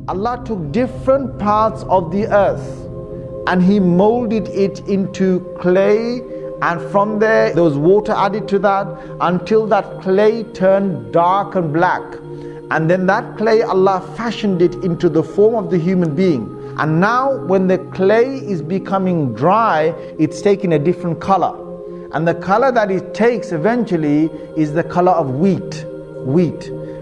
Allah took different parts of the earth and He molded it into clay, and from there was water added to that until that clay turned dark and black. And then that clay, Allah fashioned it into the form of the human being. And now when the clay is becoming dry, it's taking a different color. And the color that it takes eventually is the color of wheat.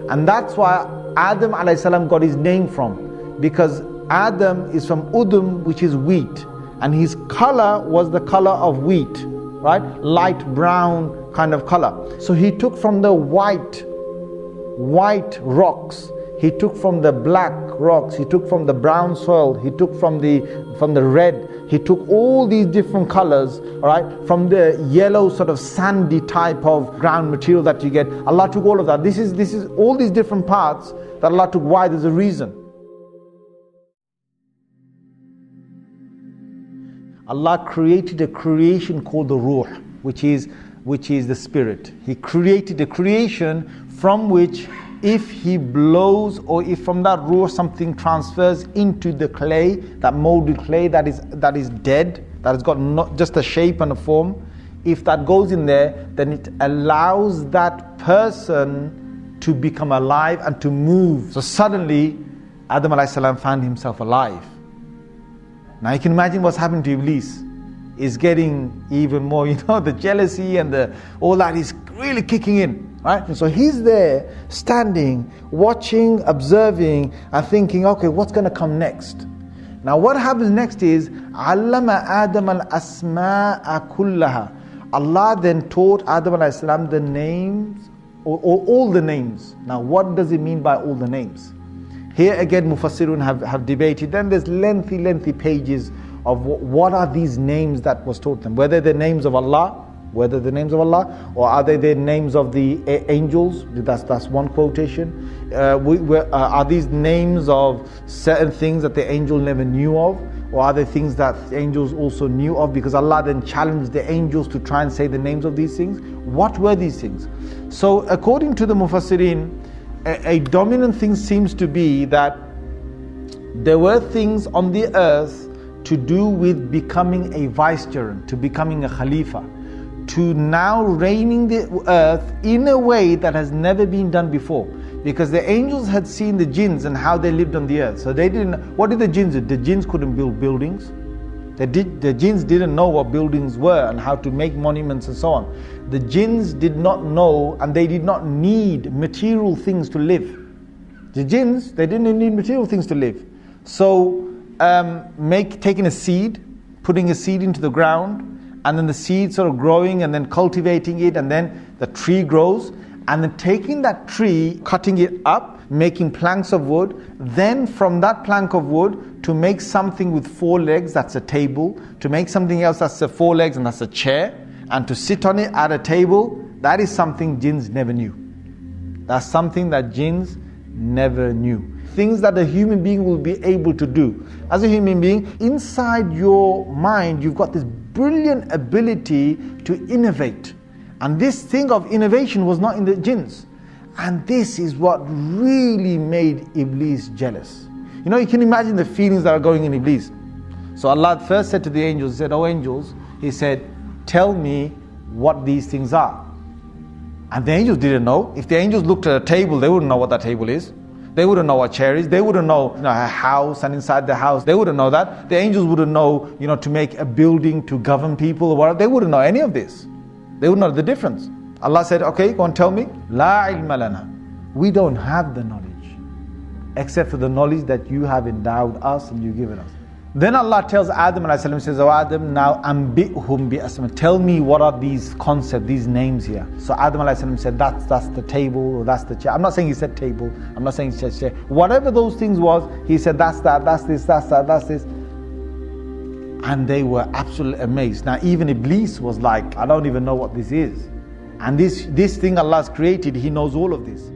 And that's why Adam alayhi salam got his name from, because Adam is from udum, which is wheat, and his color was the color of wheat, right? Light brown kind of color. So he took from the white rocks, he took from the black rocks, he took from the brown soil, he took from the red, he took all these different colors, right? From the yellow sort of sandy type of ground material that you get. Allah took all of that. This is all these different parts that Allah took. Why? There's a reason. Allah created a creation called the Ruh, which is the spirit. He created a creation from which, if He blows, or if from that Ruh something transfers into the clay, that molded clay that is dead, that has got not just a shape and a form, if that goes in there, then it allows that person to become alive and to move. So suddenly Adam alayhi salam found himself alive. Now you can imagine what's happened to Iblis. Is getting even more, the jealousy and all that is really kicking in, right? And so he's there, standing, watching, observing, and thinking, okay, what's going to come next? Now what happens next is, Allama Adam al-asma'a kullaha. Allah then taught Adam alayhi salam the names, or all the names. Now what does it mean by all the names? Here again, Mufassirun have debated. Then there's lengthy pages of what are these names that was taught them. Whether they're names of Allah, or are they the names of the angels? That's one quotation. Are these names of certain things that the angel never knew of? Or are they things that the angels also knew of? Because Allah then challenged the angels to try and say the names of these things. What were these things? So according to the Mufassirin, a dominant thing seems to be that there were things on the earth to do with becoming a vicegerent, to becoming a khalifa, to now reigning the earth in a way that has never been done before. Because the angels had seen the jinns and how they lived on the earth. So they didn't, what did the jinns do? The jinns couldn't build buildings. The jinns didn't know what buildings were and how to make monuments and so on. The jinns did not know, and they did not need material things to live. The jinns, they didn't need material things to live. So taking a seed, putting a seed into the ground, and then the seed sort of growing and then cultivating it, and then the tree grows, and then taking that tree, cutting it up, making planks of wood, then from that plank of wood to make something with 4 legs, that's a table, to make something else that's 4 legs and that's a chair, and to sit on it at a table, that is something jinns never knew. That's something that jinns never knew. Things that a human being will be able to do. As a human being, inside your mind, you've got this brilliant ability to innovate. And this thing of innovation was not in the jinns. And this is what really made Iblis jealous. You can imagine the feelings that are going in Iblis. So Allah first said to the angels, He said, "Oh angels," He said, "tell me what these things are." And the angels didn't know. If the angels looked at a table, they wouldn't know what that table is. They wouldn't know what chair is. They wouldn't know, a house, and inside the house, they wouldn't know that. The angels wouldn't know, to make a building to govern people or whatever. They wouldn't know any of this. They wouldn't know the difference. Allah said, okay, go and tell me. La ilma lana. We don't have the knowledge, except for the knowledge that you have endowed us and you've given us. Then Allah tells Adam alayhi salam, says, "Oh Adam, now ambihum bi asma." Tell me what are these concepts, these names here. So Adam alayhi salam said, that's the table, or that's the chair. I'm not saying he said table, I'm not saying he said chair. Whatever those things was, he said that's that, that's this, that's that, that's this. And they were absolutely amazed. Now even Iblis was like, I don't even know what this is. And this thing Allah's created, he knows all of this.